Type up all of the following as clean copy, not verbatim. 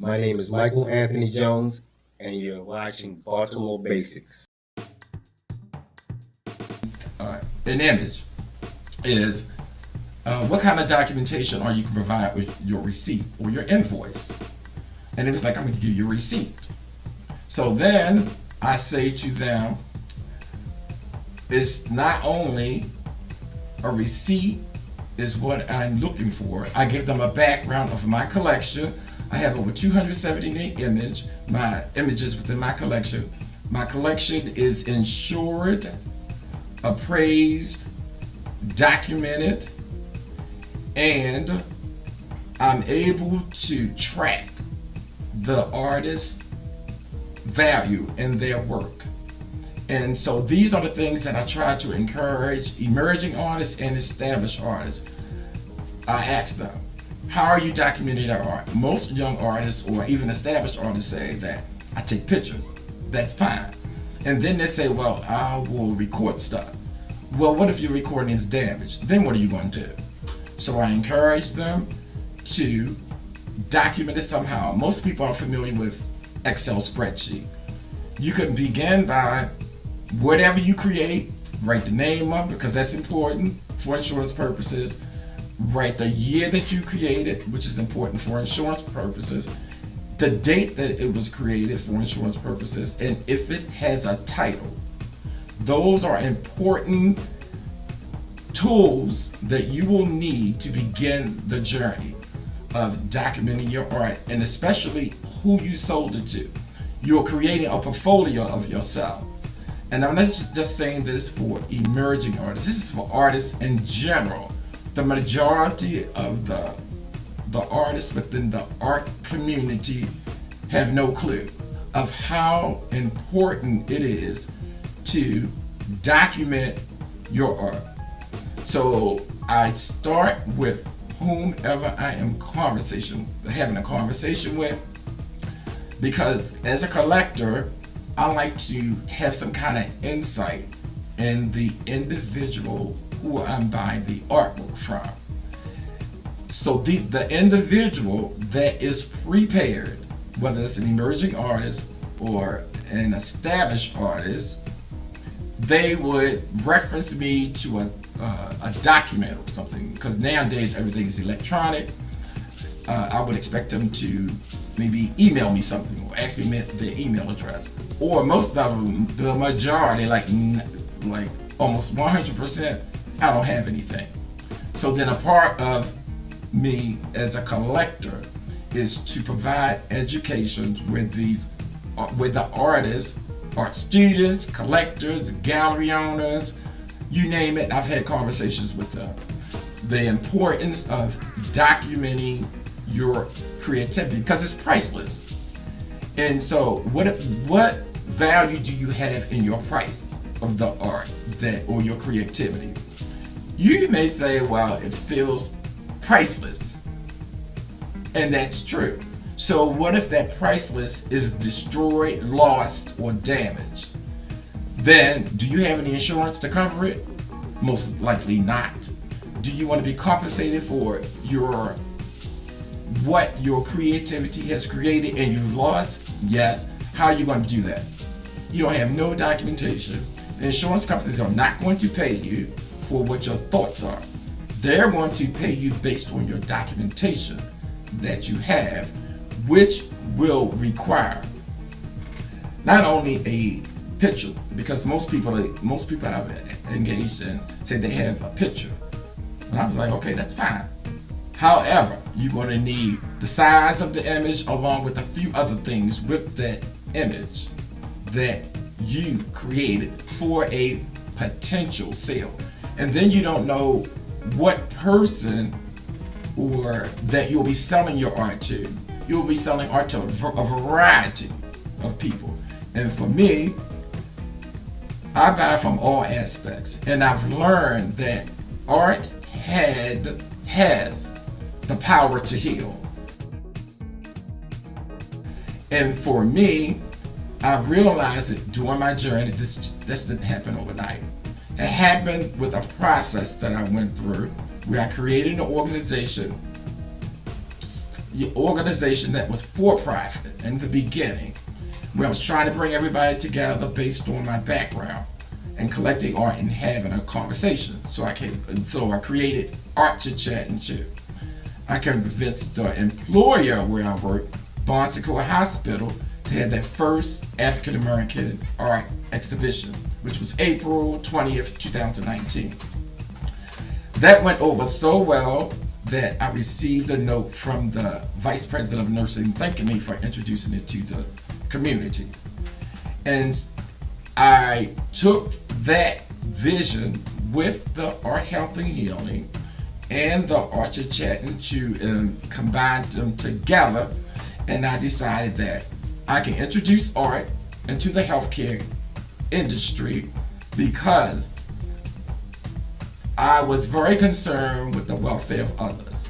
My name is Michael Anthony Jones, and you're watching Baltimore Basics. An image is what kind of documentation are you can provide with your receipt or your invoice? And it was like, I'm going to give you a receipt. So then I say to them, it's not only a receipt is what I'm looking for. I give them a background of my collection. I have over 278 images within my collection. My collection is insured, appraised, documented, and I'm able to track the artist's value in their work. And so these are the things that I try to encourage emerging artists and established artists. I ask them, how are you documenting their art? Most young artists or even established artists say that I take pictures. That's fine. And then they say, well, I will record stuff. Well, what if your recording is damaged? Then what are you going to do? So I encourage them to document it somehow. Most people are familiar with Excel spreadsheet. You can begin by whatever you create, write the name of it because that's important for insurance purposes. Write the year that you created, which is important for insurance purposes. The date that it was created for insurance purposes, and if it has a title. Those are important tools that you will need to begin the journey of documenting your art, and especially who you sold it to. You're creating a portfolio of yourself. And I'm not just saying this for emerging artists, this is for artists in general. The majority of the artists within the art community have no clue of how important it is to document your art. So I start with whomever I am having a conversation with, because as a collector, I like to have some kind of insight in the individual who I'm buying the artwork from. So the individual that is prepared, whether it's an emerging artist or an established artist, they would reference me to a document or something, because nowadays everything is electronic. I would expect them to maybe email me something or ask me their email address. Or most of them, the majority, like almost 100%, I don't have anything. So then a part of me as a collector is to provide education with the artists, art students, collectors, gallery owners, you name it. I've had conversations with them. The importance of documenting your creativity, because it's priceless. And so what value do you have in your price of the art or your creativity? You may say, well, it feels priceless. And that's true. So what if that priceless is destroyed, lost, or damaged? Then do you have any insurance to cover it? Most likely not. Do you want to be compensated for what your creativity has created and you've lost? Yes. How are you going to do that? You don't have no documentation. The insurance companies are not going to pay you for what your thoughts are. They're going to pay you based on your documentation that you have, which will require not only a picture, because most people have engaged and say they have a picture. And I was like, okay, that's fine. However, you're going to need the size of the image along with a few other things with that image that you created for a potential sale. And then you don't know what person or that you'll be selling your art to. You'll be selling art to a variety of people. And for me, I buy from all aspects. And I've learned that art has the power to heal. And for me, I've realized that during my journey, this didn't happen overnight. It happened with a process that I went through where I created an organization, organization that was for profit in the beginning, where I was trying to bring everybody together based on my background and collecting art and having a conversation. So I created Art Chit Chat and Chew. I convinced the employer where I worked, Barnsicle Hospital, to have their first African American art exhibition, which was April 20th, 2019. That went over so well that I received a note from the Vice President of Nursing thanking me for introducing it to the community. And I took that vision with the Art, Health, and Healing and the Art Chit Chat and Chew and combined them together, and I decided that I can introduce art into the healthcare industry because I was very concerned with the welfare of others.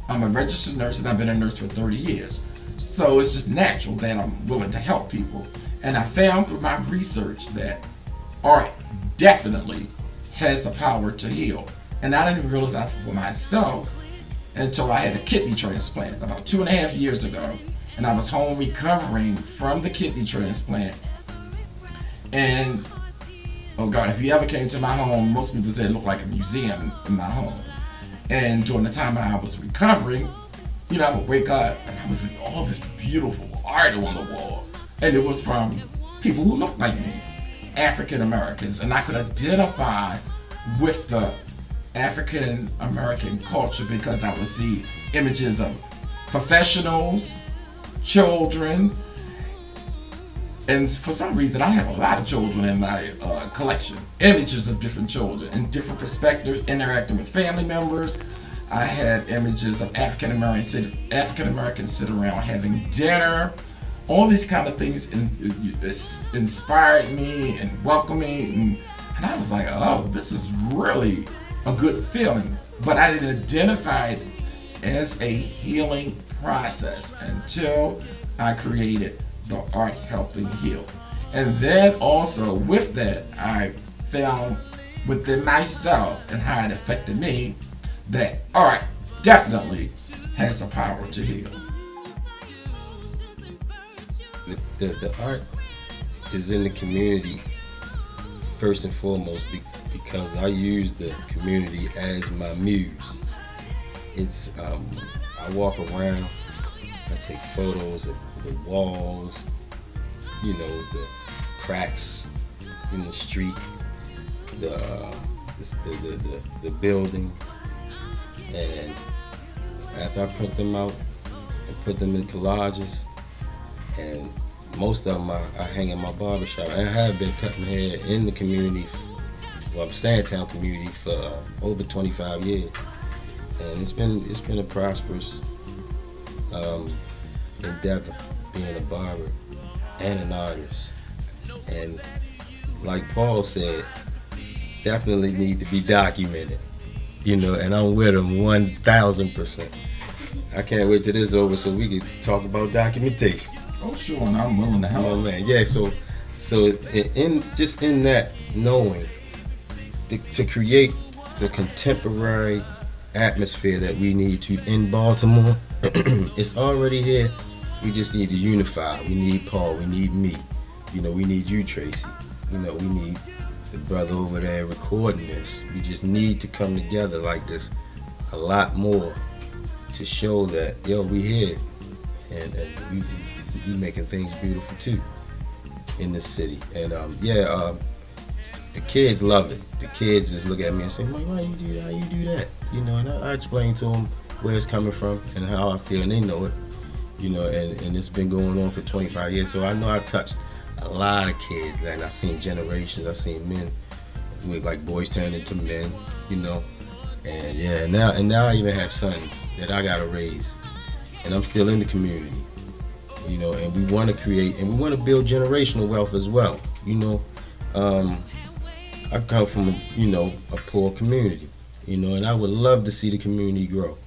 I'm a registered nurse and I've been a nurse for 30 years. So it's just natural that I'm willing to help people. And I found through my research that art definitely has the power to heal. And I didn't realize that for myself until I had a kidney transplant about 2.5 years ago. And I was home recovering from the kidney transplant. And oh God, if you ever came to my home, most people say it looked like a museum in my home. And during the time I was recovering, I would wake up and I was seeing all this beautiful art on the wall. And it was from people who looked like me, African Americans. And I could identify with the African American culture because I would see images of professionals, children, and for some reason I have a lot of children in my collection. Images of different children in different perspectives, interacting with family members. I had images of African Americans sit around having dinner. All these kind of things inspired me and welcomed me, and I was like, oh, this is really a good feeling. But I didn't identify it as a healing process until I created the Art, Health, and Heal. And then also with that, I found within myself and how it affected me that art definitely has the power to heal. The art is in the community first and foremost because I use the community as my muse. It's I walk around, I take photos of the walls, the cracks in the street, the buildings, and after I print them out and put them in collages, and most of them I hang in my barbershop. And I have been cutting hair in the community, Sandtown community, for over 25 years, and it's been a prosperous endeavor being a barber and an artist. And like Paul said, definitely need to be documented, and I'm with him 1,000%. I can't wait till this is over so we can talk about documentation. Oh sure, and I'm willing to help. Oh man, yeah. So in that knowing to create the contemporary atmosphere that we need to in Baltimore, it's already here. We just need to unify. We need Paul. We need me. We need you, Tracy. We need the brother over there recording this. We just need to come together like this a lot more to show that we here and we making things beautiful too in this city. And the kids love it. The kids just look at me and say, "Mike, why you do that? How you do that?" And I explain to them where it's coming from and how I feel, and they know it. And it's been going on for 25 years, so I know I touched a lot of kids, and I've seen generations. I've seen men with like boys turn into men, and yeah, now I even have sons that I gotta raise, and I'm still in the community, and we want to create and we want to build generational wealth as well. I come from a poor community, and I would love to see the community grow.